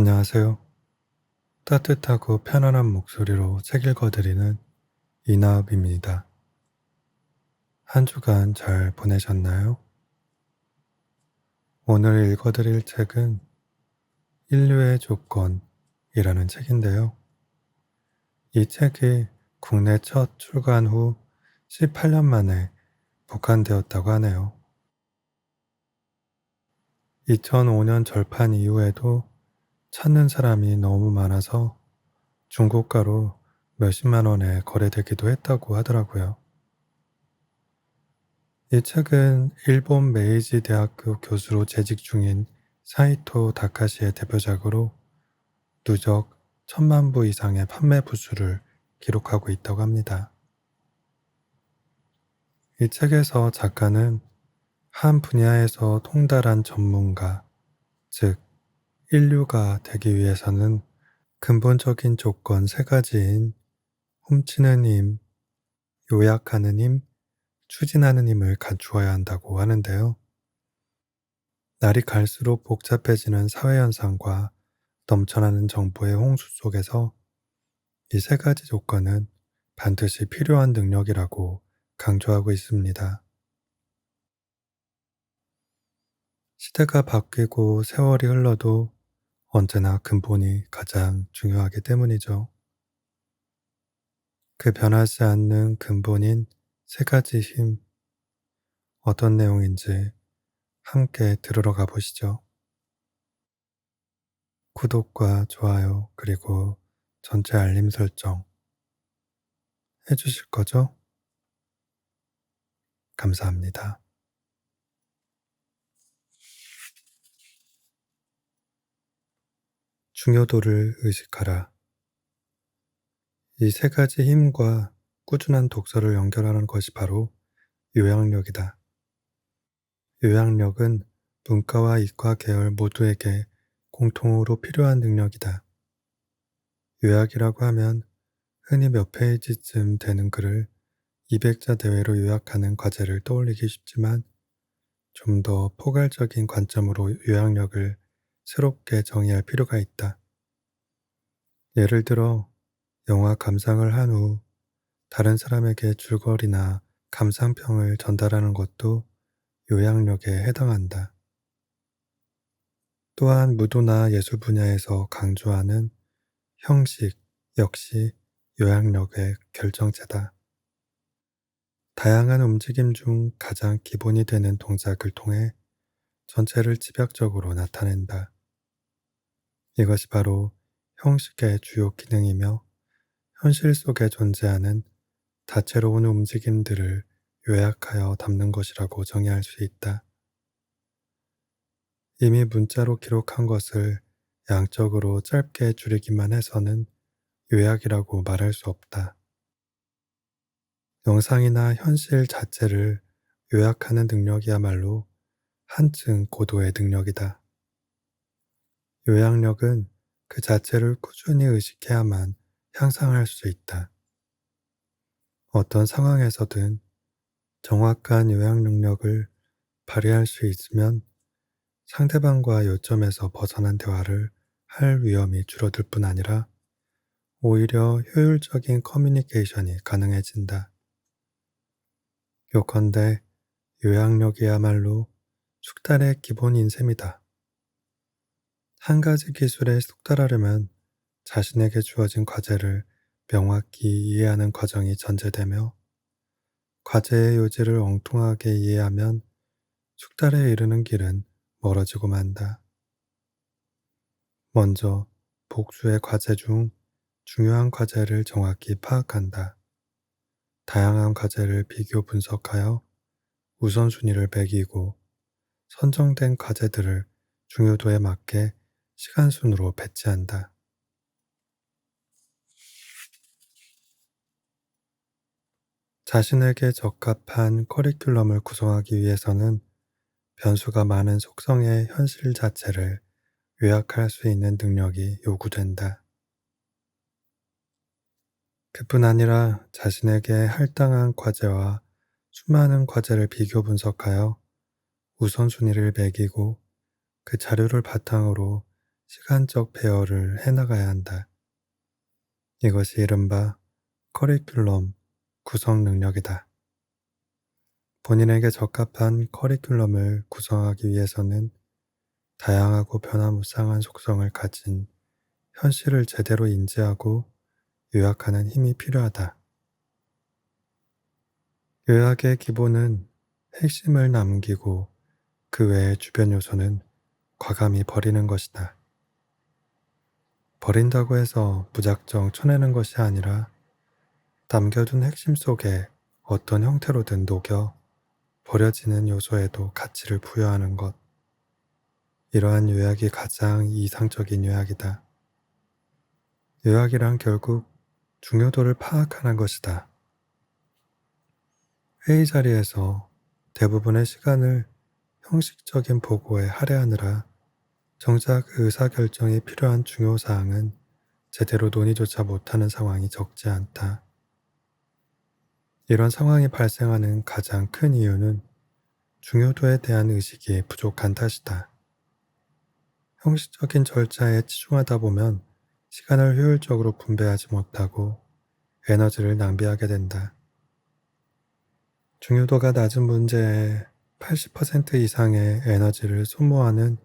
안녕하세요. 따뜻하고 편안한 목소리로 책 읽어드리는 이나읍입니다. 한 주간 잘 보내셨나요? 오늘 읽어드릴 책은 인류의 조건이라는 책인데요. 이 책이 국내 첫 출간 후 18년 만에 복간되었다고 하네요. 2005년 절판 이후에도 찾는 사람이 너무 많아서 중고가로 몇십만 원에 거래되기도 했다고 하더라고요. 이 책은 일본 메이지 대학교 교수로 재직 중인 사이토 다카시의 대표작으로 누적 1000만 부 이상의 판매 부수를 기록하고 있다고 합니다. 이 책에서 작가는 한 분야에서 통달한 전문가, 즉 인류가 되기 위해서는 근본적인 조건 세 가지인 훔치는 힘, 요약하는 힘, 추진하는 힘을 갖추어야 한다고 하는데요. 날이 갈수록 복잡해지는 사회현상과 넘쳐나는 정보의 홍수 속에서 이 세 가지 조건은 반드시 필요한 능력이라고 강조하고 있습니다. 시대가 바뀌고 세월이 흘러도 언제나 근본이 가장 중요하기 때문이죠. 그 변하지 않는 근본인 세 가지 힘, 어떤 내용인지 함께 들으러 가보시죠. 구독과 좋아요, 그리고 전체 알림 설정 해주실 거죠? 감사합니다. 중요도를 의식하라. 이 세 가지 힘과 꾸준한 독서를 연결하는 것이 바로 요약력이다. 요약력은 문과와 이과 계열 모두에게 공통으로 필요한 능력이다. 요약이라고 하면 흔히 몇 페이지쯤 되는 글을 200자 내외로 요약하는 과제를 떠올리기 쉽지만 좀 더 포괄적인 관점으로 요약력을 새롭게 정의할 필요가 있다. 예를 들어 영화 감상을 한 후 다른 사람에게 줄거리나 감상평을 전달하는 것도 요약력에 해당한다. 또한 무도나 예술 분야에서 강조하는 형식 역시 요약력의 결정체다. 다양한 움직임 중 가장 기본이 되는 동작을 통해 전체를 집약적으로 나타낸다. 이것이 바로 형식의 주요 기능이며 현실 속에 존재하는 다채로운 움직임들을 요약하여 담는 것이라고 정의할 수 있다. 이미 문자로 기록한 것을 양적으로 짧게 줄이기만 해서는 요약이라고 말할 수 없다. 영상이나 현실 자체를 요약하는 능력이야말로 한층 고도의 능력이다. 요약력은 그 자체를 꾸준히 의식해야만 향상할 수 있다. 어떤 상황에서든 정확한 요약 능력을 발휘할 수 있으면 상대방과 요점에서 벗어난 대화를 할 위험이 줄어들 뿐 아니라 오히려 효율적인 커뮤니케이션이 가능해진다. 요컨대 요약력이야말로 숙달의 기본인 셈이다. 한 가지 기술에 숙달하려면 자신에게 주어진 과제를 명확히 이해하는 과정이 전제되며 과제의 요지를 엉뚱하게 이해하면 숙달에 이르는 길은 멀어지고 만다. 먼저 복수의 과제 중 중요한 과제를 정확히 파악한다. 다양한 과제를 비교 분석하여 우선순위를 매기고 선정된 과제들을 중요도에 맞게 시간순으로 배치한다. 자신에게 적합한 커리큘럼을 구성하기 위해서는 변수가 많은 속성의 현실 자체를 요약할 수 있는 능력이 요구된다. 그뿐 아니라 자신에게 할당한 과제와 수많은 과제를 비교 분석하여 우선순위를 매기고 그 자료를 바탕으로 시간적 배열을 해나가야 한다. 이것이 이른바 커리큘럼 구성 능력이다. 본인에게 적합한 커리큘럼을 구성하기 위해서는 다양하고 변화무쌍한 속성을 가진 현실을 제대로 인지하고 요약하는 힘이 필요하다. 요약의 기본은 핵심을 남기고 그 외의 주변 요소는 과감히 버리는 것이다. 버린다고 해서 무작정 쳐내는 것이 아니라 남겨둔 핵심 속에 어떤 형태로든 녹여 버려지는 요소에도 가치를 부여하는 것. 이러한 요약이 가장 이상적인 요약이다. 요약이란 결국 중요도를 파악하는 것이다. 회의 자리에서 대부분의 시간을 형식적인 보고에 할애하느라 정작 의사결정이 필요한 중요사항은 제대로 논의조차 못하는 상황이 적지 않다. 이런 상황이 발생하는 가장 큰 이유는 중요도에 대한 의식이 부족한 탓이다. 형식적인 절차에 치중하다 보면 시간을 효율적으로 분배하지 못하고 에너지를 낭비하게 된다. 중요도가 낮은 문제에 80% 이상의 에너지를 소모하는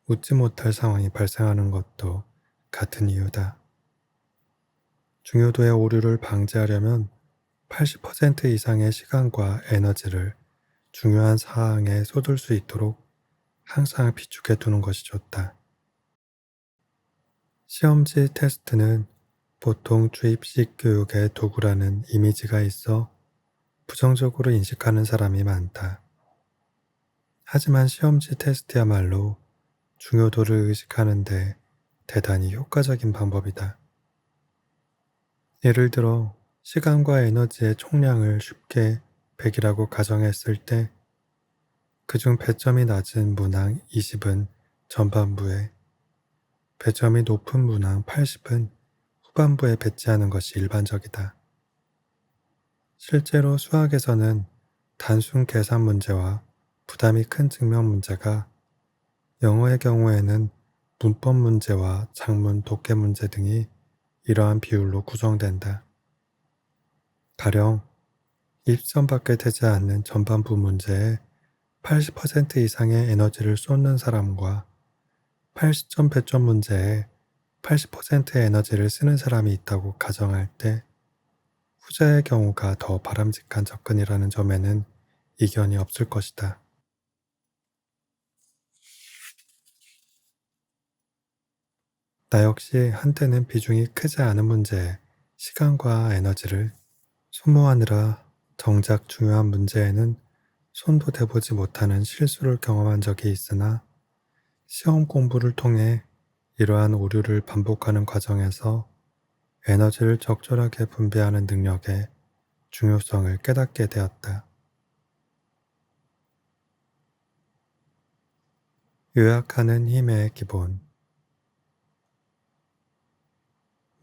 웃지 못할 상황이 발생하는 것도 같은 이유다. 중요도의 오류를 방지하려면 80% 이상의 시간과 에너지를 중요한 사항에 쏟을 수 있도록 항상 비축해 두는 것이 좋다. 시험지 테스트는 보통 주입식 교육의 도구라는 이미지가 있어 부정적으로 인식하는 사람이 많다. 하지만 시험지 테스트야말로 중요도를 의식하는데 대단히 효과적인 방법이다. 예를 들어 시간과 에너지의 총량을 쉽게 100이라고 가정했을 때 그중 배점이 낮은 문항 20은 전반부에, 배점이 높은 문항 80은 후반부에 배치하는 것이 일반적이다. 실제로 수학에서는 단순 계산 문제와 부담이 큰 증명 문제가, 영어의 경우에는 문법 문제와 작문 독해 문제 등이 이러한 비율로 구성된다. 가령 입선밖에 되지 않는 전반부 문제에 80% 이상의 에너지를 쏟는 사람과 80점 배점 문제에 80%의 에너지를 쓰는 사람이 있다고 가정할 때 후자의 경우가 더 바람직한 접근이라는 점에는 이견이 없을 것이다. 나 역시 한때는 비중이 크지 않은 문제에 시간과 에너지를 소모하느라 정작 중요한 문제에는 손도 대보지 못하는 실수를 경험한 적이 있으나 시험 공부를 통해 이러한 오류를 반복하는 과정에서 에너지를 적절하게 분배하는 능력의 중요성을 깨닫게 되었다. 요약하는 힘의 기본.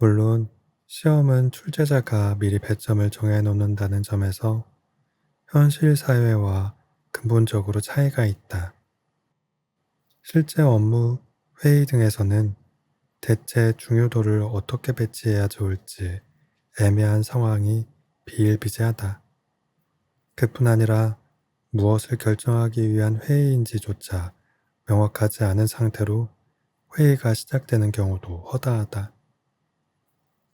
물론 시험은 출제자가 미리 배점을 정해놓는다는 점에서 현실 사회와 근본적으로 차이가 있다. 실제 업무, 회의 등에서는 대체 중요도를 어떻게 배치해야 좋을지 애매한 상황이 비일비재하다. 그뿐 아니라 무엇을 결정하기 위한 회의인지조차 명확하지 않은 상태로 회의가 시작되는 경우도 허다하다.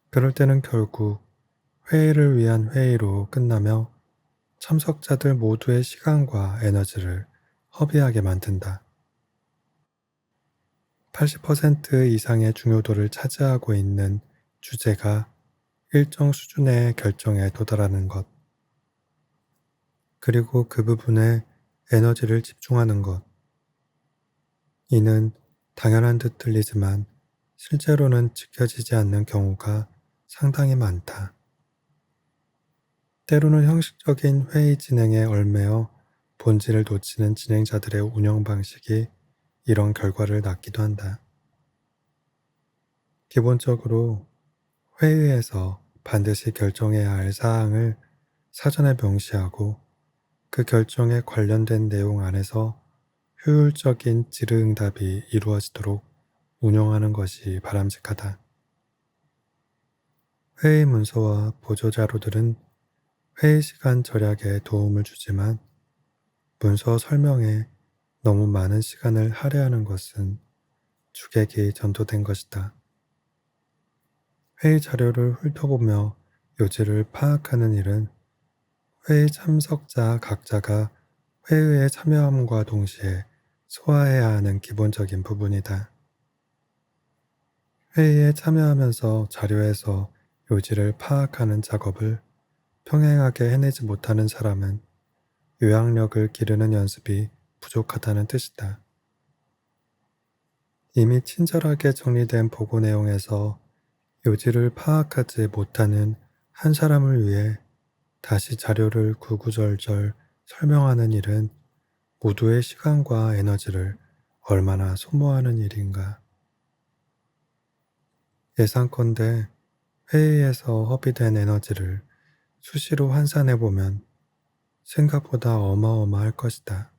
그럴 때는 결국 회의를 위한 회의로 끝나며 참석자들 모두의 시간과 에너지를 허비하게 만든다. 80% 이상의 중요도를 차지하고 있는 주제가 일정 수준의 결정에 도달하는 것, 그리고 그 부분에 에너지를 집중하는 것. 이는 당연한 듯 들리지만 실제로는 지켜지지 않는 경우가 상당히 많다. 때로는 형식적인 회의 진행에 얽매여 본질을 놓치는 진행자들의 운영 방식이 이런 결과를 낳기도 한다. 기본적으로 회의에서 반드시 결정해야 할 사항을 사전에 명시하고 그 결정에 관련된 내용 안에서 효율적인 질의응답이 이루어지도록 운용하는 것이 바람직하다. 회의 문서와 보조 자료들은 회의 시간 절약에 도움을 주지만 문서 설명에 너무 많은 시간을 할애하는 것은 주객이 전도된 것이다. 회의 자료를 훑어보며 요지를 파악하는 일은 회의 참석자 각자가 회의에 참여함과 동시에 소화해야 하는 기본적인 부분이다. 회의에 참여하면서 자료에서 요지를 파악하는 작업을 평행하게 해내지 못하는 사람은 요약력을 기르는 연습이 부족하다는 뜻이다. 이미 친절하게 정리된 보고 내용에서 요지를 파악하지 못하는 한 사람을 위해 다시 자료를 구구절절 설명하는 일은 모두의 시간과 에너지를 얼마나 소모하는 일인가. 예상컨대 회의에서 허비된 에너지를 수시로 환산해보면 생각보다 어마어마할 것이다.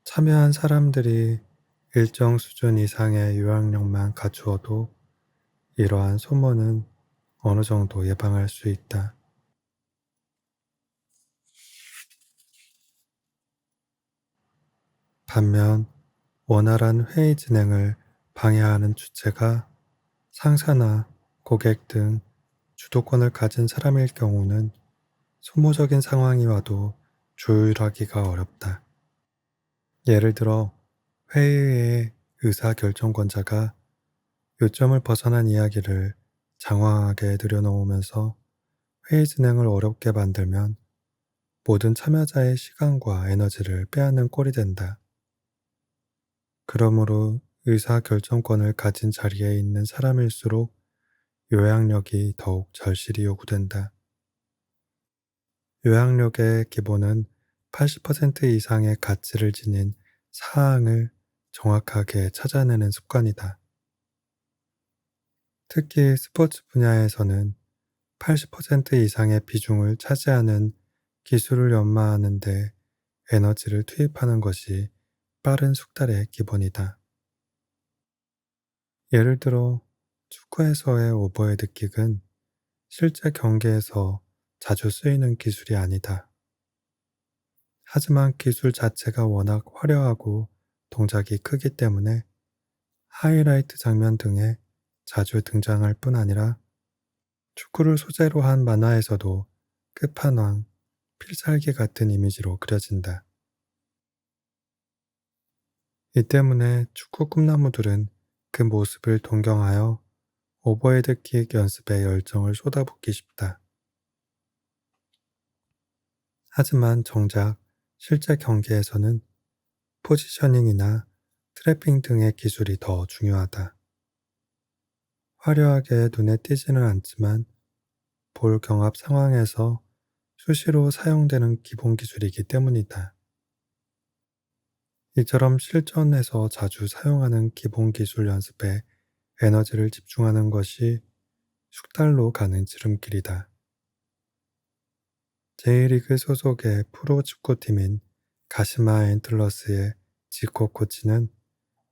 참여한 사람들이 일정 수준 이상의 요약력만 갖추어도 이러한 소모는 어느 정도 예방할 수 있다. 반면 원활한 회의 진행을 방해하는 주체가 상사나 고객 등 주도권을 가진 사람일 경우는 소모적인 상황이 와도 조율하기가 어렵다. 예를 들어 회의의 의사결정권자가 요점을 벗어난 이야기를 장황하게 들여놓으면서 회의 진행을 어렵게 만들면 모든 참여자의 시간과 에너지를 빼앗는 꼴이 된다. 그러므로 의사결정권을 가진 자리에 있는 사람일수록 요약력이 더욱 절실히 요구된다. 요약력의 기본은 80% 이상의 가치를 지닌 사항을 정확하게 찾아내는 습관이다. 특히 스포츠 분야에서는 80% 이상의 비중을 차지하는 기술을 연마하는 데 에너지를 투입하는 것이 빠른 숙달의 기본이다. 예를 들어 축구에서의 오버헤드킥은 실제 경기에서 자주 쓰이는 기술이 아니다. 하지만 기술 자체가 워낙 화려하고 동작이 크기 때문에 하이라이트 장면 등에 자주 등장할 뿐 아니라 축구를 소재로 한 만화에서도 끝판왕, 필살기 같은 이미지로 그려진다. 이 때문에 축구 꿈나무들은 그 모습을 동경하여 오버헤드킥 연습에 열정을 쏟아붓기 쉽다. 하지만 정작 실제 경기에서는 포지셔닝이나 트래핑 등의 기술이 더 중요하다. 화려하게 눈에 띄지는 않지만 볼 경합 상황에서 수시로 사용되는 기본 기술이기 때문이다. 이처럼 실전에서 자주 사용하는 기본 기술 연습에 에너지를 집중하는 것이 숙달로 가는 지름길이다. J리그 소속의 프로 축구팀인 가시마 앤틀러스의 지코 코치는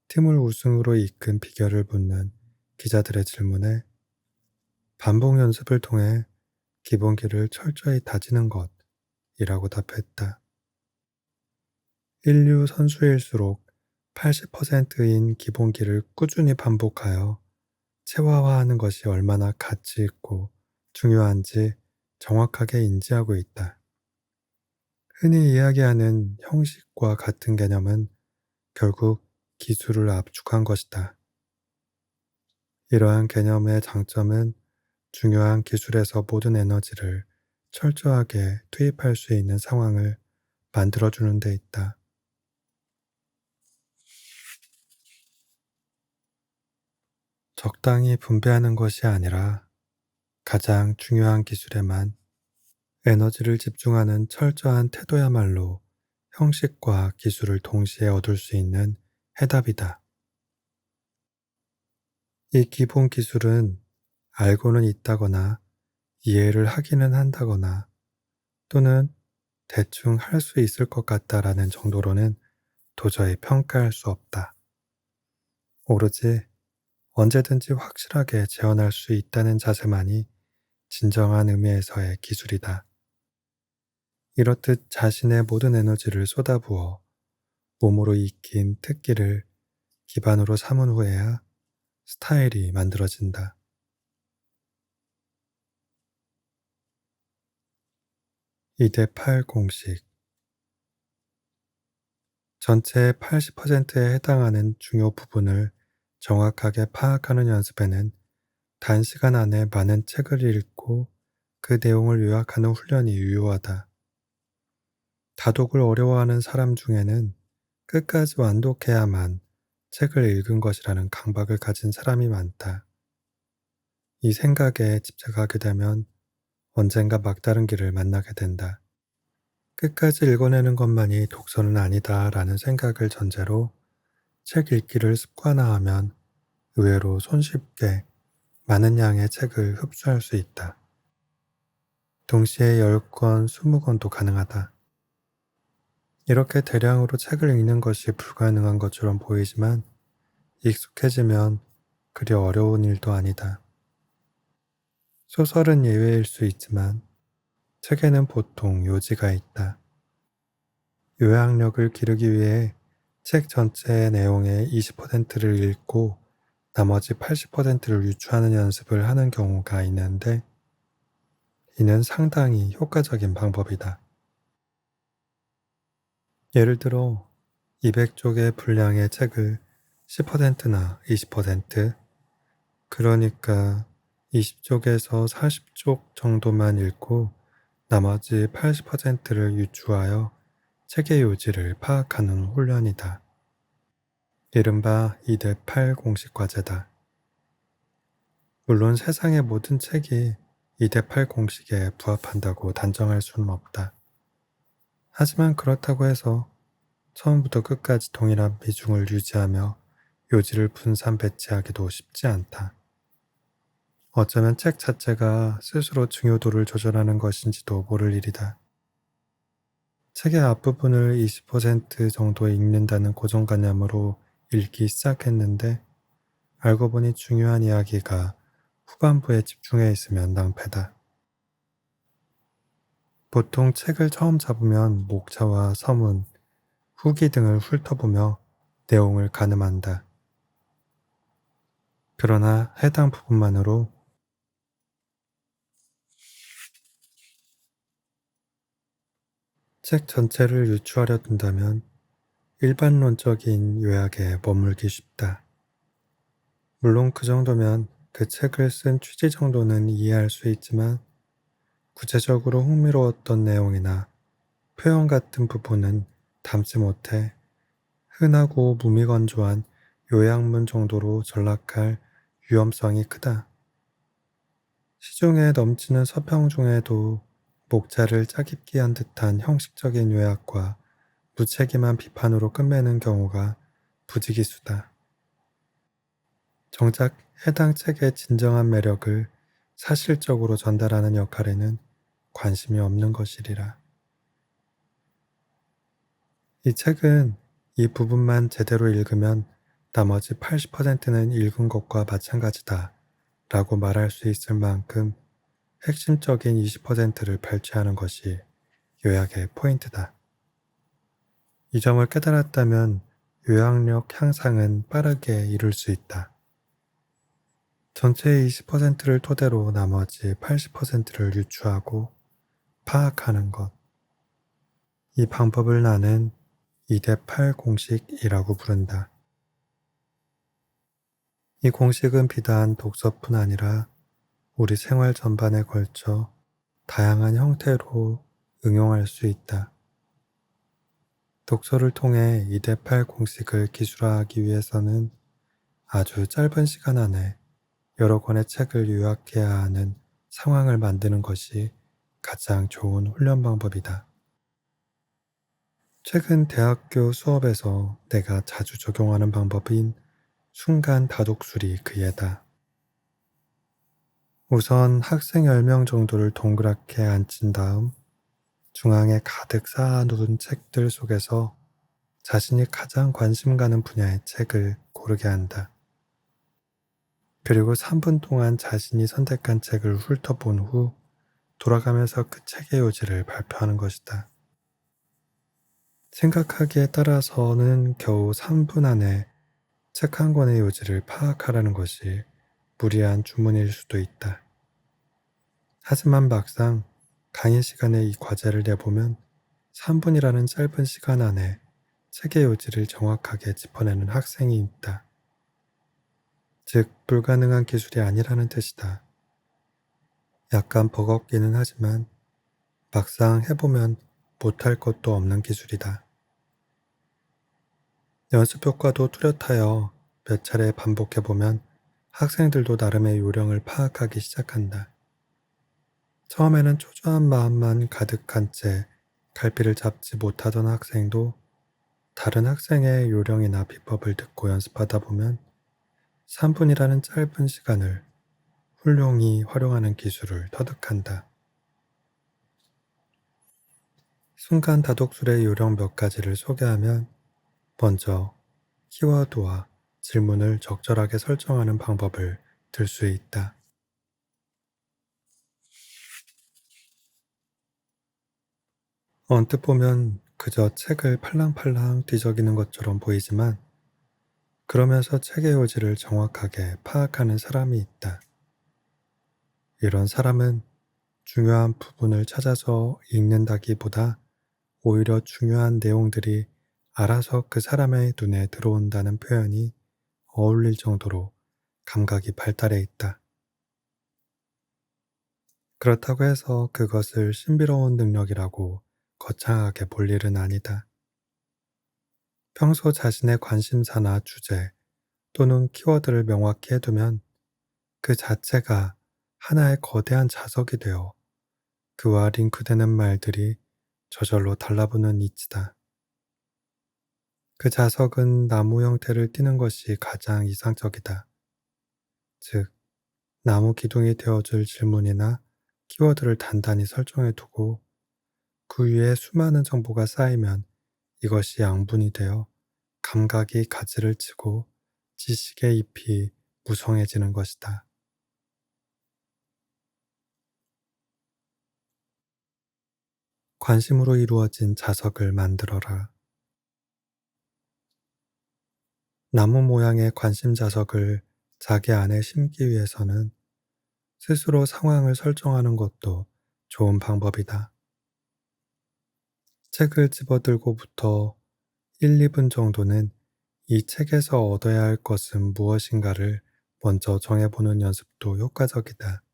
팀을 우승으로 이끈 비결을 묻는 기자들의 질문에 반복 연습을 통해 기본기를 철저히 다지는 것이라고 답했다. 인류 선수일수록 80%인 기본기를 꾸준히 반복하여 체화화하는 것이 얼마나 가치 있고 중요한지 정확하게 인지하고 있다. 흔히 이야기하는 형식과 같은 개념은 결국 기술을 압축한 것이다. 이러한 개념의 장점은 중요한 기술에서 모든 에너지를 철저하게 투입할 수 있는 상황을 만들어주는 데 있다. 적당히 분배하는 것이 아니라 가장 중요한 기술에만 에너지를 집중하는 철저한 태도야말로 형식과 기술을 동시에 얻을 수 있는 해답이다. 이 기본 기술은 알고는 있다거나 이해를 하기는 한다거나 또는 대충 할 수 있을 것 같다라는 정도로는 도저히 평가할 수 없다. 오로지 언제든지 확실하게 재현할 수 있다는 자세만이 진정한 의미에서의 기술이다. 이렇듯 자신의 모든 에너지를 쏟아부어 몸으로 익힌 특기를 기반으로 삼은 후에야 스타일이 만들어진다. 2대8 공식. 전체의 80%에 해당하는 중요 부분을 정확하게 파악하는 연습에는 단시간 안에 많은 책을 읽고 그 내용을 요약하는 훈련이 유효하다. 다독을 어려워하는 사람 중에는 끝까지 완독해야만 책을 읽은 것이라는 강박을 가진 사람이 많다. 이 생각에 집착하게 되면 언젠가 막다른 길을 만나게 된다. 끝까지 읽어내는 것만이 독서는 아니다 라는 생각을 전제로 책 읽기를 습관화하면 의외로 손쉽게 많은 양의 책을 흡수할 수 있다. 동시에 10권, 20권도 가능하다. 이렇게 대량으로 책을 읽는 것이 불가능한 것처럼 보이지만 익숙해지면 그리 어려운 일도 아니다. 소설은 예외일 수 있지만 책에는 보통 요지가 있다. 요약력을 기르기 위해 책 전체의 내용의 20%를 읽고 나머지 80%를 유추하는 연습을 하는 경우가 있는데 이는 상당히 효과적인 방법이다. 예를 들어 200쪽의 분량의 책을 10%나 20%, 그러니까 20쪽에서 40쪽 정도만 읽고 나머지 80%를 유추하여 책의 요지를 파악하는 훈련이다. 이른바 2대8 공식 과제다. 물론 세상의 모든 책이 2대8 공식에 부합한다고 단정할 수는 없다. 하지만 그렇다고 해서 처음부터 끝까지 동일한 비중을 유지하며 요지를 분산 배치하기도 쉽지 않다. 어쩌면 책 자체가 스스로 중요도를 조절하는 것인지도 모를 일이다. 책의 앞부분을 20% 정도 읽는다는 고정관념으로 읽기 시작했는데 알고 보니 중요한 이야기가 후반부에 집중해 있으면 낭패다. 보통 책을 처음 잡으면 목차와 서문, 후기 등을 훑어보며 내용을 가늠한다. 그러나 해당 부분만으로 책 전체를 유추하려 든다면 일반론적인 요약에 머물기 쉽다. 물론 그 정도면 그 책을 쓴 취지 정도는 이해할 수 있지만 구체적으로 흥미로웠던 내용이나 표현 같은 부분은 담지 못해 흔하고 무미건조한 요약문 정도로 전락할 위험성이 크다. 시중에 넘치는 서평 중에도 목차를 짜깁기 한 듯한 형식적인 요약과 무책임한 비판으로 끝맺는 경우가 부지기수다. 정작 해당 책의 진정한 매력을 사실적으로 전달하는 역할에는 관심이 없는 것이리라. 이 책은 이 부분만 제대로 읽으면 나머지 80%는 읽은 것과 마찬가지다 라고 말할 수 있을 만큼 핵심적인 20%를 발췌하는 것이 요약의 포인트다. 이 점을 깨달았다면 요약력 향상은 빠르게 이룰 수 있다. 전체의 20%를 토대로 나머지 80%를 유추하고 파악하는 것. 이 방법을 나는 2대8 공식이라고 부른다. 이 공식은 비단 독서뿐 아니라 우리 생활 전반에 걸쳐 다양한 형태로 응용할 수 있다. 독서를 통해 2대8 공식을 기술화하기 위해서는 아주 짧은 시간 안에 여러 권의 책을 요약해야 하는 상황을 만드는 것이 가장 좋은 훈련 방법이다. 최근 대학교 수업에서 내가 자주 적용하는 방법인 순간 다독술이 그 예다. 우선 학생 10명 정도를 동그랗게 앉힌 다음 중앙에 가득 쌓아놓은 책들 속에서 자신이 가장 관심 가는 분야의 책을 고르게 한다. 그리고 3분 동안 자신이 선택한 책을 훑어본 후 돌아가면서 그 책의 요지를 발표하는 것이다. 생각하기에 따라서는 겨우 3분 안에 책 한 권의 요지를 파악하라는 것이 무리한 주문일 수도 있다. 하지만 막상 강의 시간에 이 과제를 내보면 3분이라는 짧은 시간 안에 책의 요지를 정확하게 짚어내는 학생이 있다. 즉, 불가능한 기술이 아니라는 뜻이다. 약간 버겁기는 하지만 막상 해보면 못할 것도 없는 기술이다. 연습 효과도 뚜렷하여 몇 차례 반복해보면 학생들도 나름의 요령을 파악하기 시작한다. 처음에는 초조한 마음만 가득한 채 갈피를 잡지 못하던 학생도 다른 학생의 요령이나 비법을 듣고 연습하다 보면 3분이라는 짧은 시간을 훌륭히 활용하는 기술을 터득한다. 순간 다독술의 요령 몇 가지를 소개하면 먼저 키워드와 질문을 적절하게 설정하는 방법을 들 수 있다. 언뜻 보면 그저 책을 팔랑팔랑 뒤적이는 것처럼 보이지만 그러면서 책의 요지를 정확하게 파악하는 사람이 있다. 이런 사람은 중요한 부분을 찾아서 읽는다기보다 오히려 중요한 내용들이 알아서 그 사람의 눈에 들어온다는 표현이 어울릴 정도로 감각이 발달해 있다. 그렇다고 해서 그것을 신비로운 능력이라고 거창하게 볼 일은 아니다. 평소 자신의 관심사나 주제 또는 키워드를 명확히 해두면 그 자체가 하나의 거대한 자석이 되어 그와 링크되는 말들이 저절로 달라붙는 이치다. 그 자석은 나무 형태를 띠는 것이 가장 이상적이다. 즉, 나무 기둥이 되어줄 질문이나 키워드를 단단히 설정해 두고 그 위에 수많은 정보가 쌓이면 이것이 양분이 되어 감각이 가지를 치고 지식의 잎이 무성해지는 것이다. 관심으로 이루어진 자석을 만들어라. 나무 모양의 관심 자석을 자기 안에 심기 위해서는 스스로 상황을 설정하는 것도 좋은 방법이다. 책을 집어들고부터 1, 2분 정도는 이 책에서 얻어야 할 것은 무엇인가를 먼저 정해보는 연습도 효과적이다.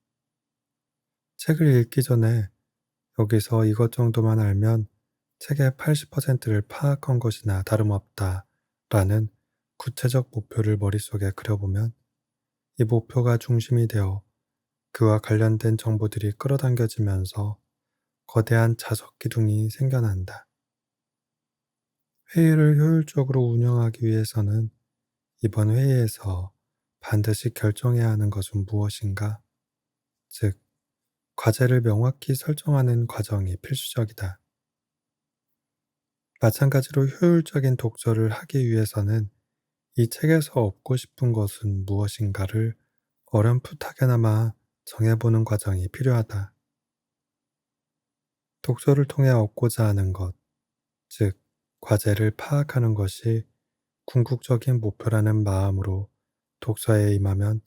책을 읽기 전에 여기서 이것 정도만 알면 책의 80%를 파악한 것이나 다름없다 라는 구체적 목표를 머릿속에 그려보면 이 목표가 중심이 되어 그와 관련된 정보들이 끌어당겨지면서 거대한 자석 기둥이 생겨난다. 회의를 효율적으로 운영하기 위해서는 이번 회의에서 반드시 결정해야 하는 것은 무엇인가? 즉, 과제를 명확히 설정하는 과정이 필수적이다. 마찬가지로 효율적인 독서를 하기 위해서는 이 책에서 얻고 싶은 것은 무엇인가를 어렴풋하게나마 정해보는 과정이 필요하다. 독서를 통해 얻고자 하는 것, 즉, 과제를 파악하는 것이 궁극적인 목표라는 마음으로 독서에 임하면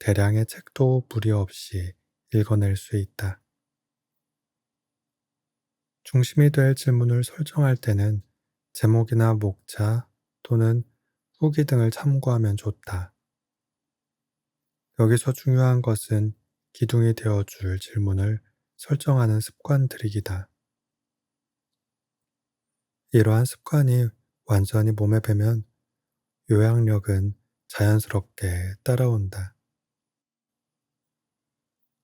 대량의 책도 무리 없이 읽어낼 수 있다. 중심이 될 질문을 설정할 때는 제목이나 목차 또는 후기 등을 참고하면 좋다. 여기서 중요한 것은 기둥이 되어줄 질문을 설정하는 습관들이기다. 이러한 습관이 완전히 몸에 배면 요약력은 자연스럽게 따라온다.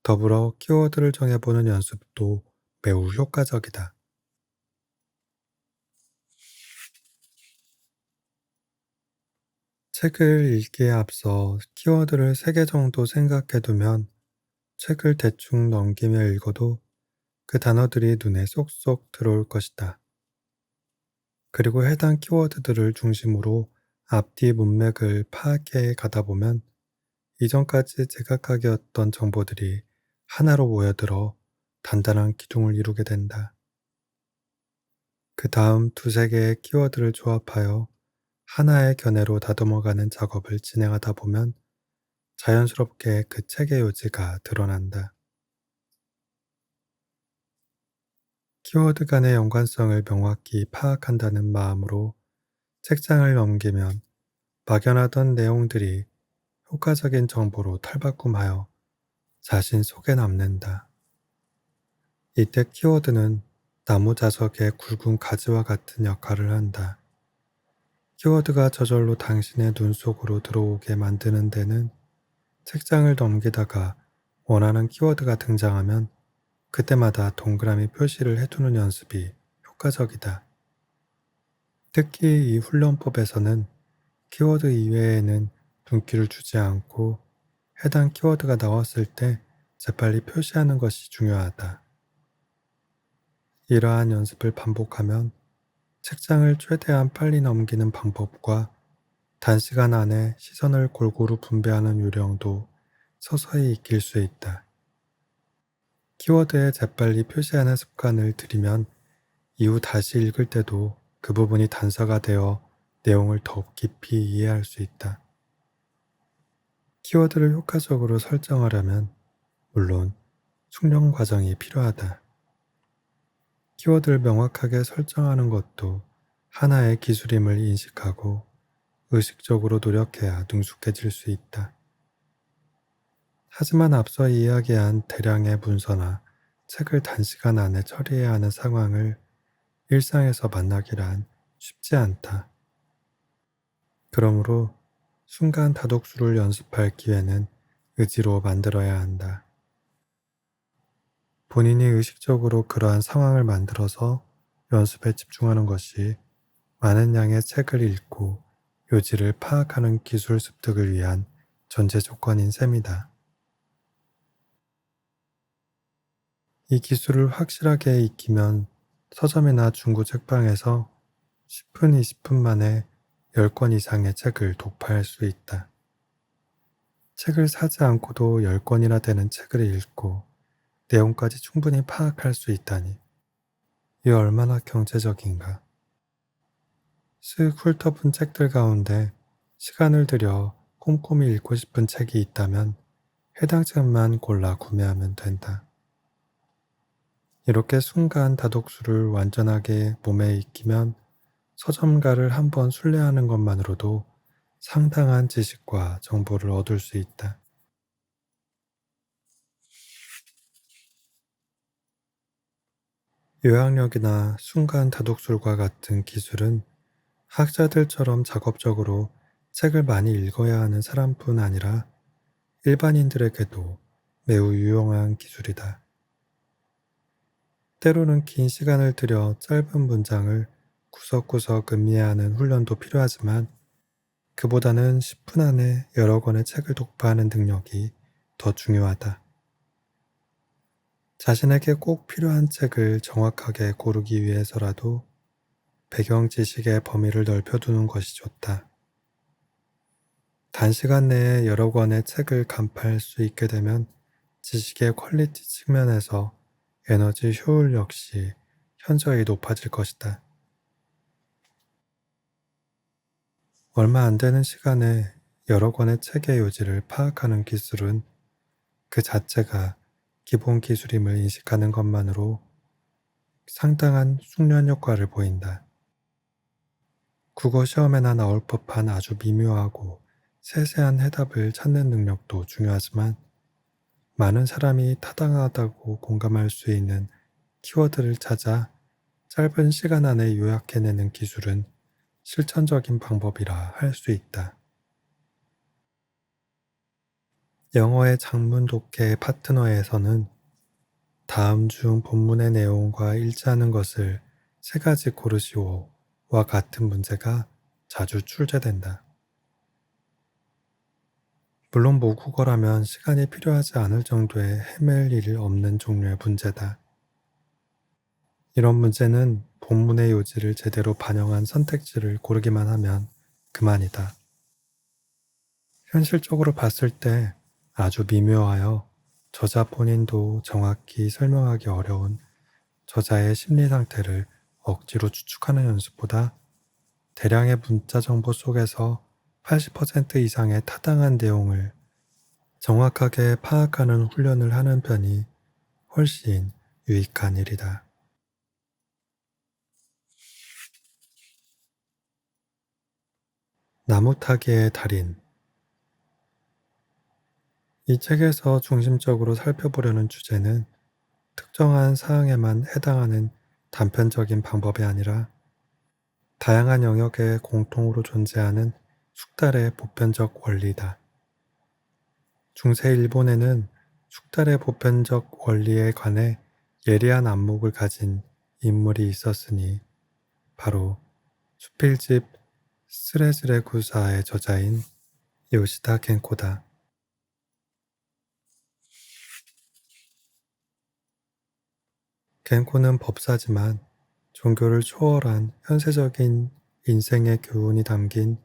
더불어 키워드를 정해보는 연습도 매우 효과적이다. 책을 읽기에 앞서 키워드를 3개 정도 생각해두면 책을 대충 넘기며 읽어도 그 단어들이 눈에 쏙쏙 들어올 것이다. 그리고 해당 키워드들을 중심으로 앞뒤 문맥을 파악해 가다 보면 이전까지 제각각이었던 정보들이 하나로 모여들어 단단한 기둥을 이루게 된다. 그 다음 두세 개의 키워드를 조합하여 하나의 견해로 다듬어가는 작업을 진행하다 보면 자연스럽게 그 책의 요지가 드러난다. 키워드 간의 연관성을 명확히 파악한다는 마음으로 책장을 넘기면 막연하던 내용들이 효과적인 정보로 탈바꿈하여 자신 속에 남는다. 이때 키워드는 나무 자석의 굵은 가지와 같은 역할을 한다. 키워드가 저절로 당신의 눈 속으로 들어오게 만드는 데는 책장을 넘기다가 원하는 키워드가 등장하면 그때마다 동그라미 표시를 해두는 연습이 효과적이다. 특히 이 훈련법에서는 키워드 이외에는 눈길을 주지 않고 해당 키워드가 나왔을 때 재빨리 표시하는 것이 중요하다. 이러한 연습을 반복하면 책장을 최대한 빨리 넘기는 방법과 단시간 안에 시선을 골고루 분배하는 요령도 서서히 익힐 수 있다. 키워드에 재빨리 표시하는 습관을 들이면 이후 다시 읽을 때도 그 부분이 단서가 되어 내용을 더욱 깊이 이해할 수 있다. 키워드를 효과적으로 설정하려면 물론 숙련 과정이 필요하다. 키워드를 명확하게 설정하는 것도 하나의 기술임을 인식하고 의식적으로 노력해야 능숙해질 수 있다. 하지만 앞서 이야기한 대량의 문서나 책을 단시간 안에 처리해야 하는 상황을 일상에서 만나기란 쉽지 않다. 그러므로 순간 다독수를 연습할 기회는 의지로 만들어야 한다. 본인이 의식적으로 그러한 상황을 만들어서 연습에 집중하는 것이 많은 양의 책을 읽고 요지를 파악하는 기술 습득을 위한 전제 조건인 셈이다. 이 기술을 확실하게 익히면 서점이나 중고 책방에서 10분, 20분 만에 10권 이상의 책을 독파할 수 있다. 책을 사지 않고도 10권이나 되는 책을 읽고 내용까지 충분히 파악할 수 있다니 이 얼마나 경제적인가. 쓱 훑어본 책들 가운데 시간을 들여 꼼꼼히 읽고 싶은 책이 있다면 해당 책만 골라 구매하면 된다. 이렇게 순간 다독수를 완전하게 몸에 익히면 서점가를 한번 순례하는 것만으로도 상당한 지식과 정보를 얻을 수 있다. 요약력이나 순간 다독술과 같은 기술은 학자들처럼 작업적으로 책을 많이 읽어야 하는 사람뿐 아니라 일반인들에게도 매우 유용한 기술이다. 때로는 긴 시간을 들여 짧은 문장을 구석구석 음미하는 훈련도 필요하지만 그보다는 10분 안에 여러 권의 책을 독파하는 능력이 더 중요하다. 자신에게 꼭 필요한 책을 정확하게 고르기 위해서라도 배경 지식의 범위를 넓혀두는 것이 좋다. 단시간 내에 여러 권의 책을 간파할 수 있게 되면 지식의 퀄리티 측면에서 에너지 효율 역시 현저히 높아질 것이다. 얼마 안 되는 시간에 여러 권의 책의 요지를 파악하는 기술은 그 자체가 기본 기술임을 인식하는 것만으로 상당한 숙련 효과를 보인다. 국어 시험에나 나올 법한 아주 미묘하고 세세한 해답을 찾는 능력도 중요하지만 많은 사람이 타당하다고 공감할 수 있는 키워드를 찾아 짧은 시간 안에 요약해내는 기술은 실천적인 방법이라 할 수 있다. 영어의 장문 독해 파트너에서는 다음 중 본문의 내용과 일치하는 것을 세 가지 고르시오와 같은 문제가 자주 출제된다. 물론 모국어라면 시간이 필요하지 않을 정도의 헤맬 일 없는 종류의 문제다. 이런 문제는 본문의 요지를 제대로 반영한 선택지를 고르기만 하면 그만이다. 현실적으로 봤을 때 아주 미묘하여 저자 본인도 정확히 설명하기 어려운 저자의 심리 상태를 억지로 추측하는 연습보다 대량의 문자 정보 속에서 80% 이상의 타당한 내용을 정확하게 파악하는 훈련을 하는 편이 훨씬 유익한 일이다. 나무타기의 달인. 이 책에서 중심적으로 살펴보려는 주제는 특정한 사항에만 해당하는 단편적인 방법이 아니라 다양한 영역에 공통으로 존재하는 숙달의 보편적 원리다. 중세 일본에는 숙달의 보편적 원리에 관해 예리한 안목을 가진 인물이 있었으니 바로 수필집 스레스레 구사의 저자인 요시다 겐코다. 겐코는 법사지만 종교를 초월한 현세적인 인생의 교훈이 담긴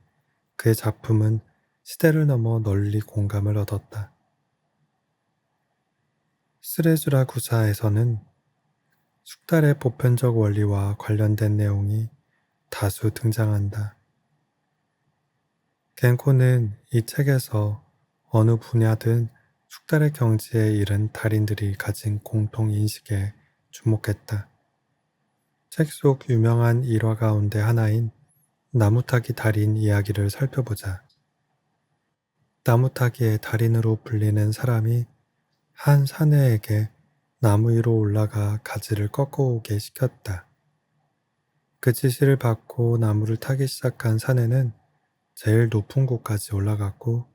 그의 작품은 시대를 넘어 널리 공감을 얻었다. 스레즈라 구사에서는 숙달의 보편적 원리와 관련된 내용이 다수 등장한다. 겐코는 이 책에서 어느 분야든 숙달의 경지에 이른 달인들이 가진 공통 인식에 주목했다. 책 속 유명한 일화 가운데 하나인 나무타기 달인 이야기를 살펴보자. 나무타기의 달인으로 불리는 사람이 한 사내에게 나무 위로 올라가 가지를 꺾어오게 시켰다. 그 지시를 받고 나무를 타기 시작한 사내는 제일 높은 곳까지 올라갔고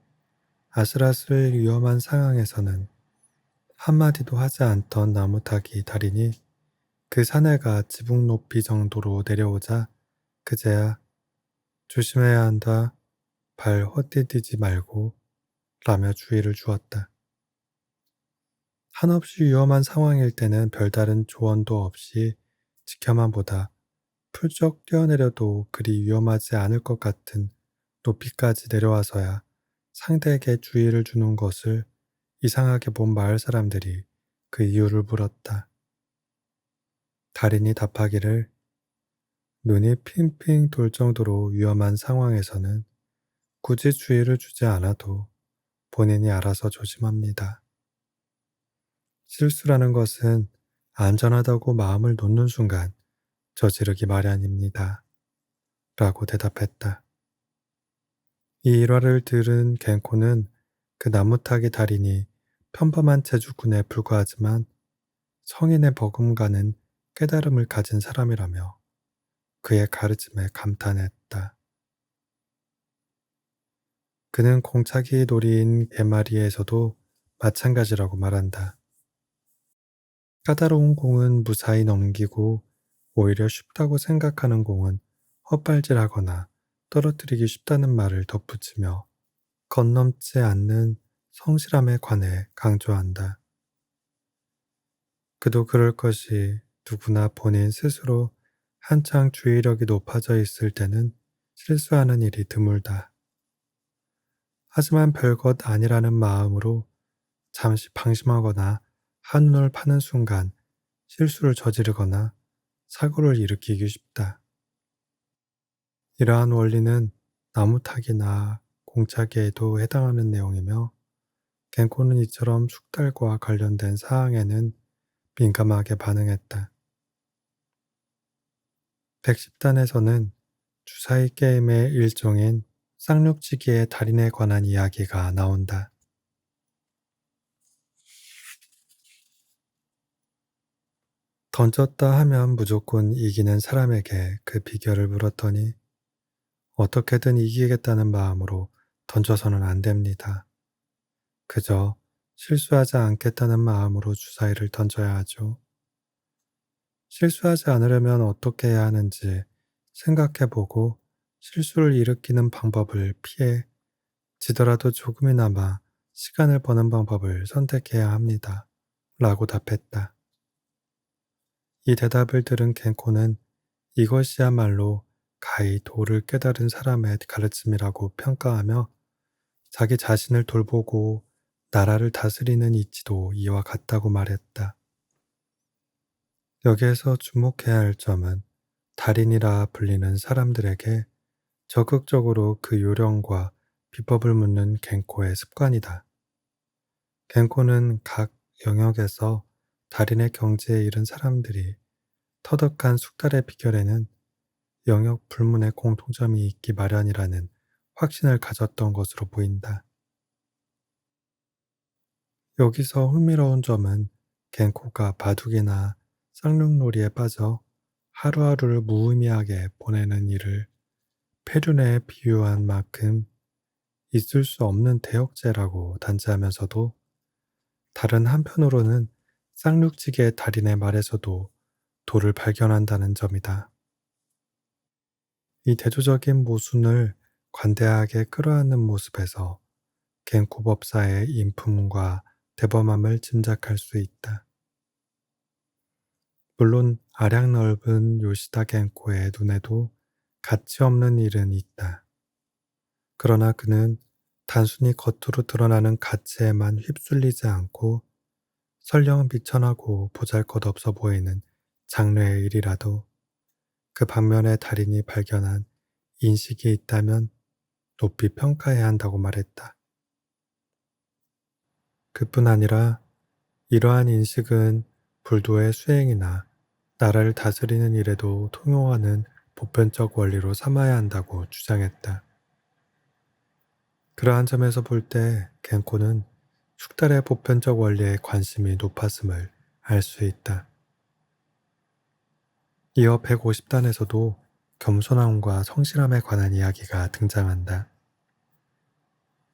아슬아슬 위험한 상황에서는 한마디도 하지 않던 나무타기 달인이 그 사내가 지붕 높이 정도로 내려오자 그제야 조심해야 한다. 발 헛디디지 말고 라며 주의를 주었다. 한없이 위험한 상황일 때는 별다른 조언도 없이 지켜만 보다 풀쩍 뛰어내려도 그리 위험하지 않을 것 같은 높이까지 내려와서야 상대에게 주의를 주는 것을 이상하게 본 마을 사람들이 그 이유를 물었다. 달인이 답하기를 눈이 핑핑 돌 정도로 위험한 상황에서는 굳이 주의를 주지 않아도 본인이 알아서 조심합니다. 실수라는 것은 안전하다고 마음을 놓는 순간 저지르기 마련입니다. 라고 대답했다. 이 일화를 들은 겐코는 그 나무타기 달인이 평범한 제주꾼에 불과하지만 성인의 버금가는 깨달음을 가진 사람이라며 그의 가르침에 감탄했다. 그는 공차기 놀이인 개마리에서도 마찬가지라고 말한다. 까다로운 공은 무사히 넘기고 오히려 쉽다고 생각하는 공은 헛발질하거나 떨어뜨리기 쉽다는 말을 덧붙이며 건넘지 않는 성실함에 관해 강조한다. 그도 그럴 것이 누구나 본인 스스로 한창 주의력이 높아져 있을 때는 실수하는 일이 드물다. 하지만 별것 아니라는 마음으로 잠시 방심하거나 한눈을 파는 순간 실수를 저지르거나 사고를 일으키기 쉽다. 이러한 원리는 나무타기나 공차기에도 해당하는 내용이며 겐코는 이처럼 숙달과 관련된 사항에는 민감하게 반응했다. 110단에서는 주사위 게임의 일종인 쌍육지기의 달인에 관한 이야기가 나온다. 던졌다 하면 무조건 이기는 사람에게 그 비결을 물었더니 어떻게든 이기겠다는 마음으로 던져서는 안 됩니다. 그저 실수하지 않겠다는 마음으로 주사위를 던져야 하죠. 실수하지 않으려면 어떻게 해야 하는지 생각해보고 실수를 일으키는 방법을 피해 지더라도 조금이나마 시간을 버는 방법을 선택해야 합니다. 라고 답했다. 이 대답을 들은 겐코는 이것이야말로 가히 도를 깨달은 사람의 가르침이라고 평가하며 자기 자신을 돌보고 나라를 다스리는 이치도 이와 같다고 말했다. 여기에서 주목해야 할 점은 달인이라 불리는 사람들에게 적극적으로 그 요령과 비법을 묻는 겐코의 습관이다. 겐코는 각 영역에서 달인의 경지에 이른 사람들이 터득한 숙달의 비결에는 영역 불문의 공통점이 있기 마련이라는 확신을 가졌던 것으로 보인다. 여기서 흥미로운 점은 겐코가 바둑이나 쌍용놀이에 빠져 하루하루를 무의미하게 보내는 일을 페륜에 비유한 만큼 있을 수 없는 대역죄라고 단지하면서도 다른 한편으로는 쌍육지기의 달인의 말에서도 돌을 발견한다는 점이다. 이 대조적인 모순을 관대하게 끌어안는 모습에서 겐코 법사의 인품과 대범함을 짐작할 수 있다. 물론 아량 넓은 요시다 겐코의 눈에도 가치 없는 일은 있다. 그러나 그는 단순히 겉으로 드러나는 가치에만 휩쓸리지 않고 설령 비천하고 보잘것없어 보이는 장래의 일이라도 그 방면에 달인이 발견한 인식이 있다면 높이 평가해야 한다고 말했다. 그뿐 아니라 이러한 인식은 불도의 수행이나 나라를 다스리는 일에도 통용하는 보편적 원리로 삼아야 한다고 주장했다. 그러한 점에서 볼 때 겐코는 숙달의 보편적 원리에 관심이 높았음을 알 수 있다. 이어 150단에서도 겸손함과 성실함에 관한 이야기가 등장한다.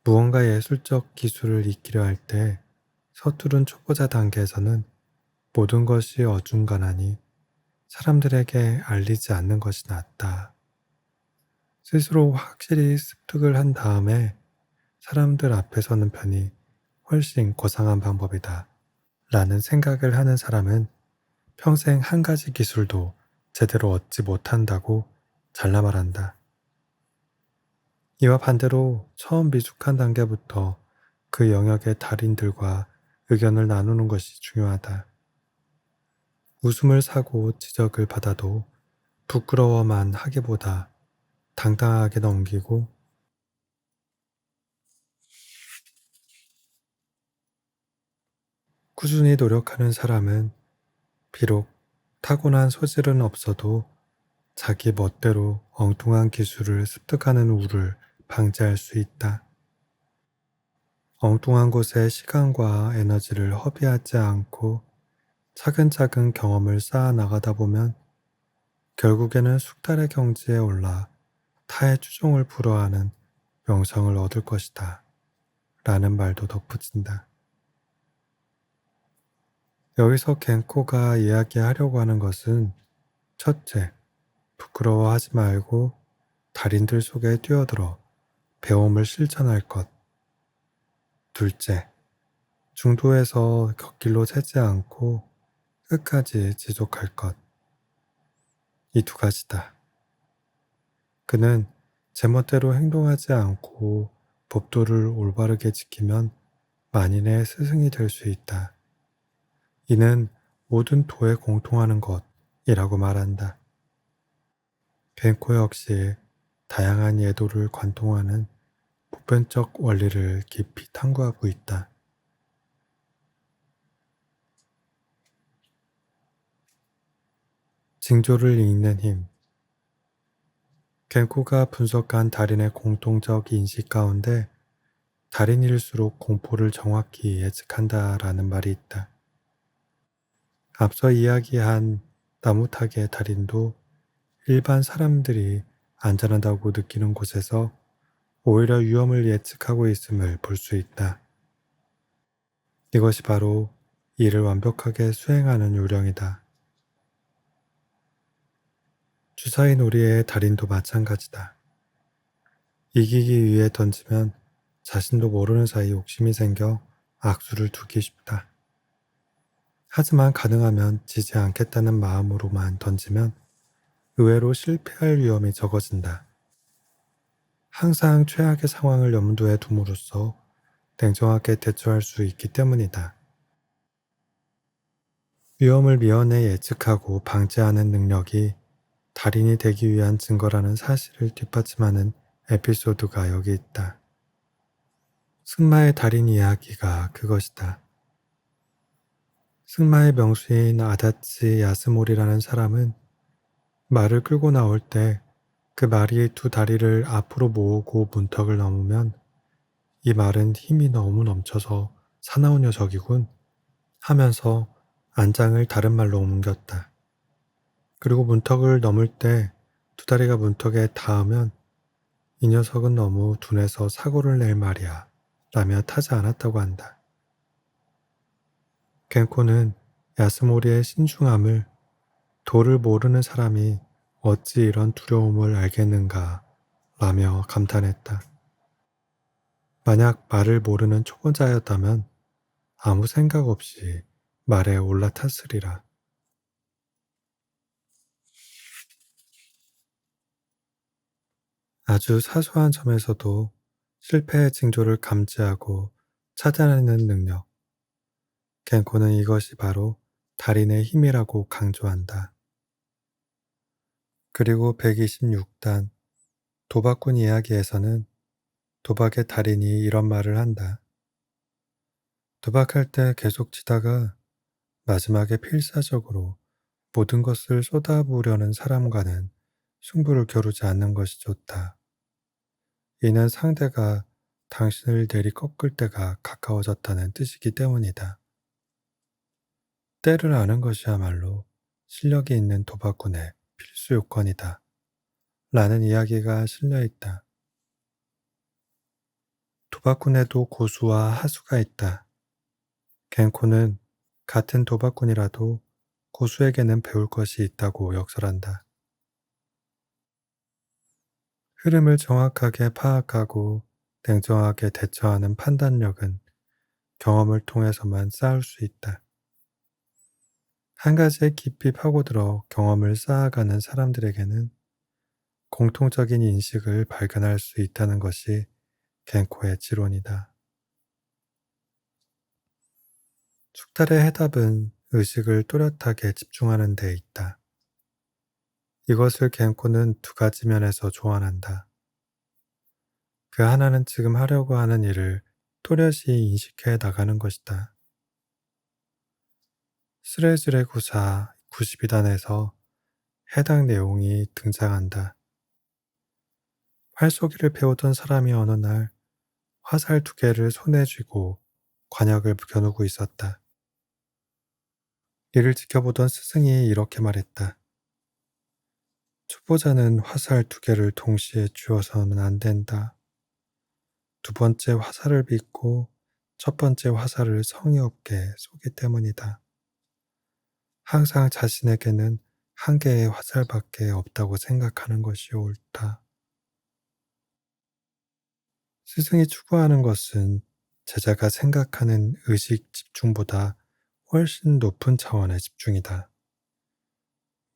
무언가 예술적 기술을 익히려 할 때 서투른 초보자 단계에서는 모든 것이 어중간하니 사람들에게 알리지 않는 것이 낫다. 스스로 확실히 습득을 한 다음에 사람들 앞에 서는 편이 훨씬 고상한 방법이다. 라는 생각을 하는 사람은 평생 한 가지 기술도 제대로 얻지 못한다고 잘라 말한다. 이와 반대로 처음 미숙한 단계부터 그 영역의 달인들과 의견을 나누는 것이 중요하다. 웃음을 사고 지적을 받아도 부끄러워만 하기보다 당당하게 넘기고 꾸준히 노력하는 사람은 비록 타고난 소질은 없어도 자기 멋대로 엉뚱한 기술을 습득하는 우를 방지할 수 있다. 엉뚱한 곳에 시간과 에너지를 허비하지 않고 차근차근 경험을 쌓아 나가다 보면 결국에는 숙달의 경지에 올라 타의 추종을 불허하는 명성을 얻을 것이다. 라는 말도 덧붙인다. 여기서 겐코가 이야기하려고 하는 것은 첫째, 부끄러워하지 말고 달인들 속에 뛰어들어 배움을 실천할 것. 둘째, 중도에서 곁길로 새지 않고 끝까지 지속할 것. 이 두 가지다. 그는 제멋대로 행동하지 않고 법도를 올바르게 지키면 만인의 스승이 될 수 있다. 이는 모든 도에 공통하는 것이라고 말한다. 겐코 역시 다양한 예도를 관통하는 보편적 원리를 깊이 탐구하고 있다. 징조를 읽는 힘. 겐코가 분석한 달인의 공통적 인식 가운데 달인일수록 공포를 정확히 예측한다라는 말이 있다. 앞서 이야기한 나무타기의 달인도 일반 사람들이 안전하다고 느끼는 곳에서 오히려 위험을 예측하고 있음을 볼 수 있다. 이것이 바로 이를 완벽하게 수행하는 요령이다. 주사위 놀이의 달인도 마찬가지다. 이기기 위해 던지면 자신도 모르는 사이 욕심이 생겨 악수를 두기 쉽다. 하지만 가능하면 지지 않겠다는 마음으로만 던지면 의외로 실패할 위험이 적어진다. 항상 최악의 상황을 염두에 둠으로써 냉정하게 대처할 수 있기 때문이다. 위험을 미연에 예측하고 방지하는 능력이 달인이 되기 위한 증거라는 사실을 뒷받침하는 에피소드가 여기 있다. 승마의 달인 이야기가 그것이다. 승마의 명수인 아다치 야스모리라는 사람은 말을 끌고 나올 때 그 말이 두 다리를 앞으로 모으고 문턱을 넘으면 이 말은 힘이 너무 넘쳐서 사나운 녀석이군 하면서 안장을 다른 말로 옮겼다. 그리고 문턱을 넘을 때 두 다리가 문턱에 닿으면 이 녀석은 너무 둔해서 사고를 낼 말이야 라며 타지 않았다고 한다. 겐코는 야스모리의 신중함을 도를 모르는 사람이 어찌 이런 두려움을 알겠는가 라며 감탄했다. 만약 말을 모르는 초보자였다면 아무 생각 없이 말에 올라탔으리라. 아주 사소한 점에서도 실패의 징조를 감지하고 찾아내는 능력. 겐코는 이것이 바로 달인의 힘이라고 강조한다. 그리고 126단 도박꾼 이야기에서는 도박의 달인이 이런 말을 한다. 도박할 때 계속 치다가 마지막에 필사적으로 모든 것을 쏟아부으려는 사람과는 승부를 겨루지 않는 것이 좋다. 이는 상대가 당신을 내리꺾을 때가 가까워졌다는 뜻이기 때문이다. 때를 아는 것이야말로 실력이 있는 도박꾼의 필수 요건이다. 라는 이야기가 실려 있다. 도박꾼에도 고수와 하수가 있다. 겐코는 같은 도박꾼이라도 고수에게는 배울 것이 있다고 역설한다. 흐름을 정확하게 파악하고 냉정하게 대처하는 판단력은 경험을 통해서만 쌓을 수 있다. 한 가지에 깊이 파고들어 경험을 쌓아가는 사람들에게는 공통적인 인식을 발견할 수 있다는 것이 겐코의 지론이다. 숙달의 해답은 의식을 또렷하게 집중하는 데 있다. 이것을 겐코는 두 가지 면에서 조언한다. 그 하나는 지금 하려고 하는 일을 또렷이 인식해 나가는 것이다. 스레즈레 구사 92단에서 해당 내용이 등장한다. 활쏘기를 배우던 사람이 어느 날 화살 두 개를 손에 쥐고 관역을 겨누고 있었다. 이를 지켜보던 스승이 이렇게 말했다. 초보자는 화살 두 개를 동시에 쥐어서는 안 된다. 두 번째 화살을 빗고 첫 번째 화살을 성의 없게 쏘기 때문이다. 항상 자신에게는 한 개의 화살밖에 없다고 생각하는 것이 옳다. 스승이 추구하는 것은 제자가 생각하는 의식 집중보다 훨씬 높은 차원의 집중이다.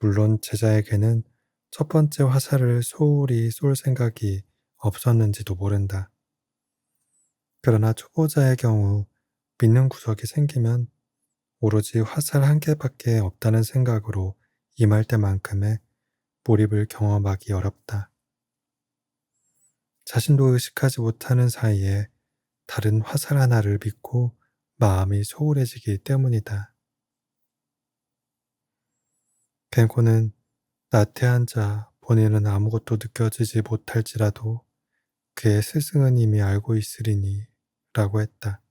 물론 제자에게는 첫 번째 화살을 소홀히 쏠 생각이 없었는지도 모른다. 그러나 초보자의 경우 믿는 구석이 생기면 오로지 화살 한 개밖에 없다는 생각으로 임할 때만큼의 몰입을 경험하기 어렵다. 자신도 의식하지 못하는 사이에 다른 화살 하나를 믿고 마음이 소홀해지기 때문이다. 겐코는 나태한 자 본인은 아무것도 느껴지지 못할지라도 그의 스승은 이미 알고 있으리니 라고 했다.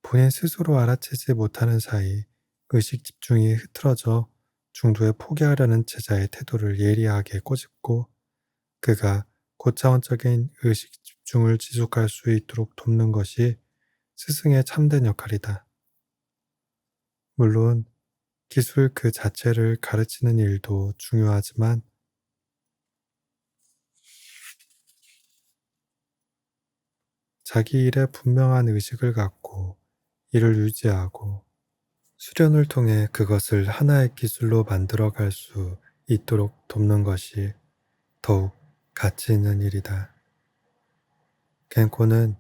본인 스스로 알아채지 못하는 사이 의식 집중이 흐트러져 중도에 포기하려는 제자의 태도를 예리하게 꼬집고 그가 고차원적인 의식 집중을 지속할 수 있도록 돕는 것이 스승의 참된 역할이다. 물론 기술 그 자체를 가르치는 일도 중요하지만 자기 일에 분명한 의식을 갖고 이를 유지하고 수련을 통해 그것을 하나의 기술로 만들어 갈 수 있도록 돕는 것이 더욱 가치 있는 일이다. 겐코는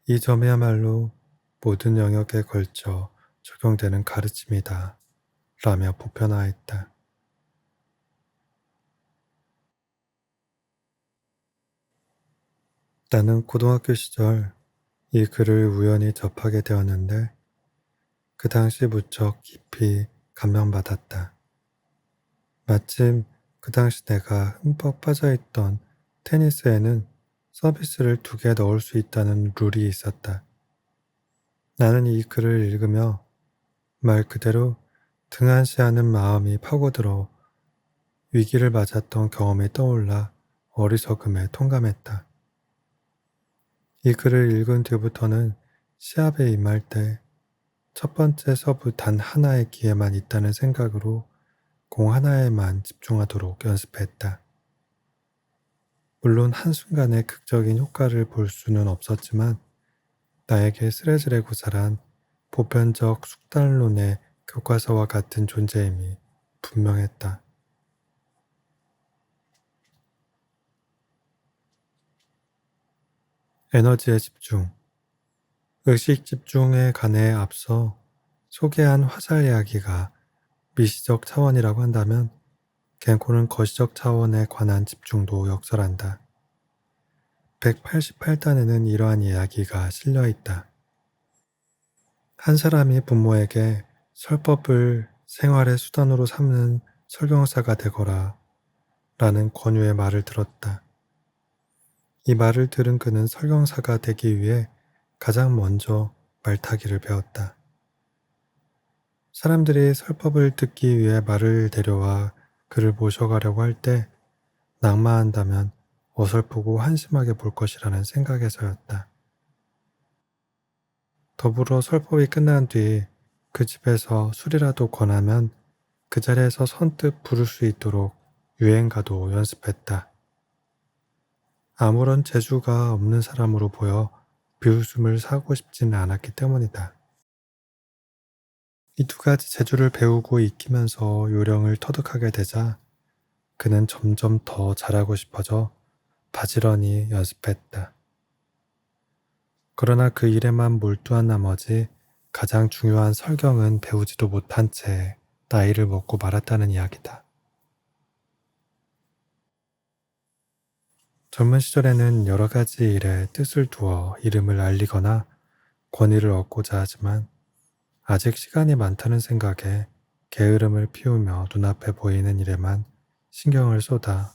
이 점이야말로 모든 영역에 걸쳐 적용되는 가르침이다. 라며 보편화했다. 나는 고등학교 시절 이 글을 우연히 접하게 되었는데 그 당시 무척 깊이 감명받았다. 마침 그 당시 내가 흠뻑 빠져있던 테니스에는 서비스를 2개 넣을 수 있다는 룰이 있었다. 나는 이 글을 읽으며 말 그대로 등한시하는 마음이 파고들어 위기를 맞았던 경험이 떠올라 어리석음에 통감했다. 이 글을 읽은 뒤부터는 시합에 임할 때 첫 번째 서브 단 하나의 기회만 있다는 생각으로 공 하나에만 집중하도록 연습했다. 물론 한순간에 극적인 효과를 볼 수는 없었지만 나에게 스레스레 구사한 보편적 숙달론의 교과서와 같은 존재임이 분명했다. 에너지의 집중, 의식 집중에 관해 앞서 소개한 화살 이야기가 미시적 차원이라고 한다면 겐코는 거시적 차원에 관한 집중도 역설한다. 188단에는 이러한 이야기가 실려 있다. 한 사람이 부모에게 설법을 생활의 수단으로 삼는 설경사가 되거라 라는 권유의 말을 들었다. 이 말을 들은 그는 설경사가 되기 위해 가장 먼저 말타기를 배웠다. 사람들이 설법을 듣기 위해 말을 데려와 그를 모셔가려고 할 때 낙마한다면 어설프고 한심하게 볼 것이라는 생각에서였다. 더불어 설법이 끝난 뒤 그 집에서 술이라도 권하면 그 자리에서 선뜻 부를 수 있도록 유행가도 연습했다. 아무런 재주가 없는 사람으로 보여 비웃음을 사고 싶지는 않았기 때문이다. 이 2가지 재주를 배우고 익히면서 요령을 터득하게 되자 그는 점점 더 잘하고 싶어져 바지런히 연습했다. 그러나 그 일에만 몰두한 나머지 가장 중요한 설경은 배우지도 못한 채 나이를 먹고 말았다는 이야기다. 젊은 시절에는 여러 가지 일에 뜻을 두어 이름을 알리거나 권위를 얻고자 하지만 아직 시간이 많다는 생각에 게으름을 피우며 눈앞에 보이는 일에만 신경을 쏟아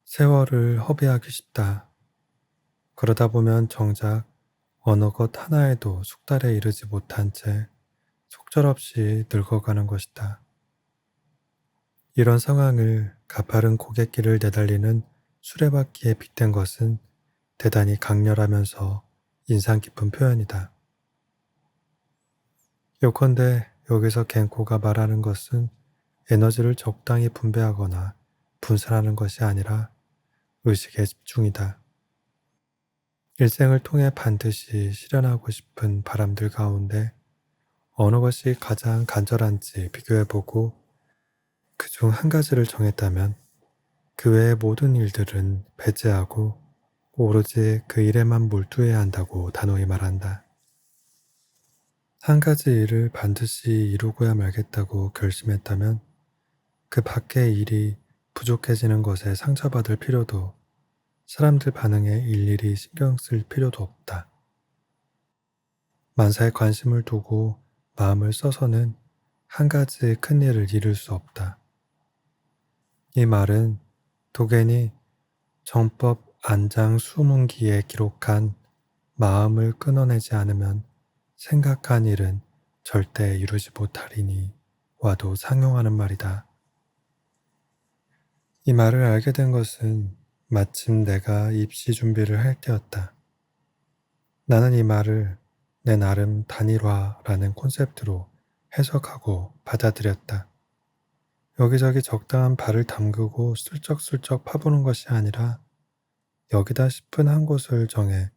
세월을 허비하기 쉽다. 그러다 보면 정작 어느 것 하나에도 숙달에 이르지 못한 채 속절없이 늙어가는 것이다. 이런 상황을 가파른 고갯길을 내달리는 수레바퀴에 빗댄 것은 대단히 강렬하면서 인상 깊은 표현이다. 요컨대 여기서 겐코가 말하는 것은 에너지를 적당히 분배하거나 분산하는 것이 아니라 의식의 집중이다. 일생을 통해 반드시 실현하고 싶은 바람들 가운데 어느 것이 가장 간절한지 비교해보고 그중 한 가지를 정했다면 그 외의 모든 일들은 배제하고 오로지 그 일에만 몰두해야 한다고 단호히 말한다. 한 가지 일을 반드시 이루고야 말겠다고 결심했다면 그 밖의 일이 부족해지는 것에 상처받을 필요도 사람들 반응에 일일이 신경 쓸 필요도 없다. 만사에 관심을 두고 마음을 써서는 한 가지 큰 일을 이룰 수 없다. 이 말은 도겐이 정법 안장 수문기에 기록한 마음을 끊어내지 않으면 생각한 일은 절대 이루지 못하리니 와도 상용하는 말이다. 이 말을 알게 된 것은 마침 내가 입시 준비를 할 때였다. 나는 이 말을 내 나름 단일화라는 콘셉트로 해석하고 받아들였다. 여기저기 적당한 발을 담그고 슬쩍슬쩍 파보는 것이 아니라 여기다 싶은 한 곳을 정해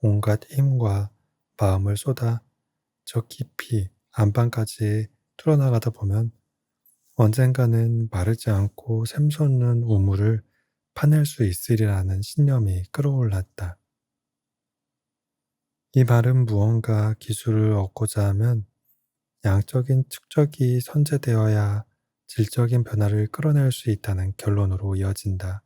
온갖 힘과 마음을 쏟아 저 깊이 안방까지 뚫어나가다 보면 언젠가는 마르지 않고 샘솟는 우물을 파낼 수 있으리라는 신념이 끌어올랐다. 이 말은 무언가 기술을 얻고자 하면 양적인 축적이 선제되어야 질적인 변화를 끌어낼 수 있다는 결론으로 이어진다.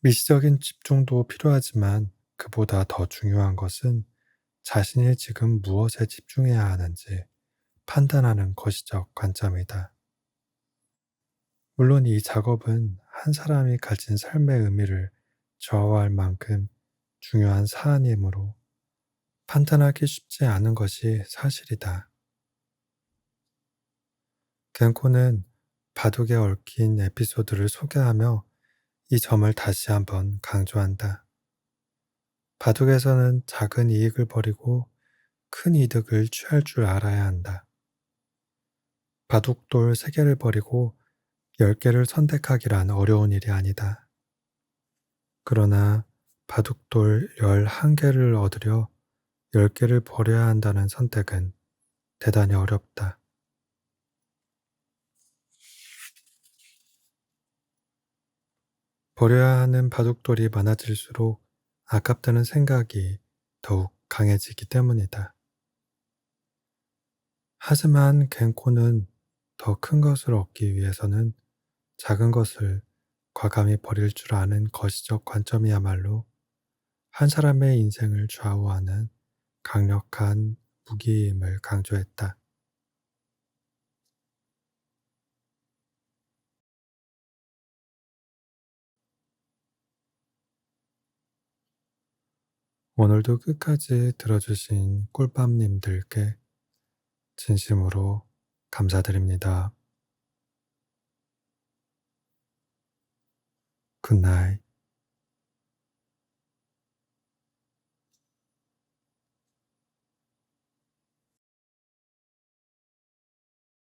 미시적인 집중도 필요하지만 그보다 더 중요한 것은 자신이 지금 무엇에 집중해야 하는지 판단하는 거시적 관점이다. 물론 이 작업은 한 사람이 가진 삶의 의미를 좌우할 만큼 중요한 사안이므로 판단하기 쉽지 않은 것이 사실이다. 겐코는 바둑에 얽힌 에피소드를 소개하며 이 점을 다시 한번 강조한다. 바둑에서는 작은 이익을 버리고 큰 이득을 취할 줄 알아야 한다. 바둑돌 3개를 버리고 10개를 선택하기란 어려운 일이 아니다. 그러나 바둑돌 11개를 얻으려 10개를 버려야 한다는 선택은 대단히 어렵다. 버려야 하는 바둑돌이 많아질수록 아깝다는 생각이 더욱 강해지기 때문이다. 하지만 겐코는 더 큰 것을 얻기 위해서는 작은 것을 과감히 버릴 줄 아는 거시적 관점이야말로 한 사람의 인생을 좌우하는 강력한 무기임을 강조했다. 오늘도 끝까지 들어주신 꿀밤님들께 진심으로 감사드립니다. 굿나잇.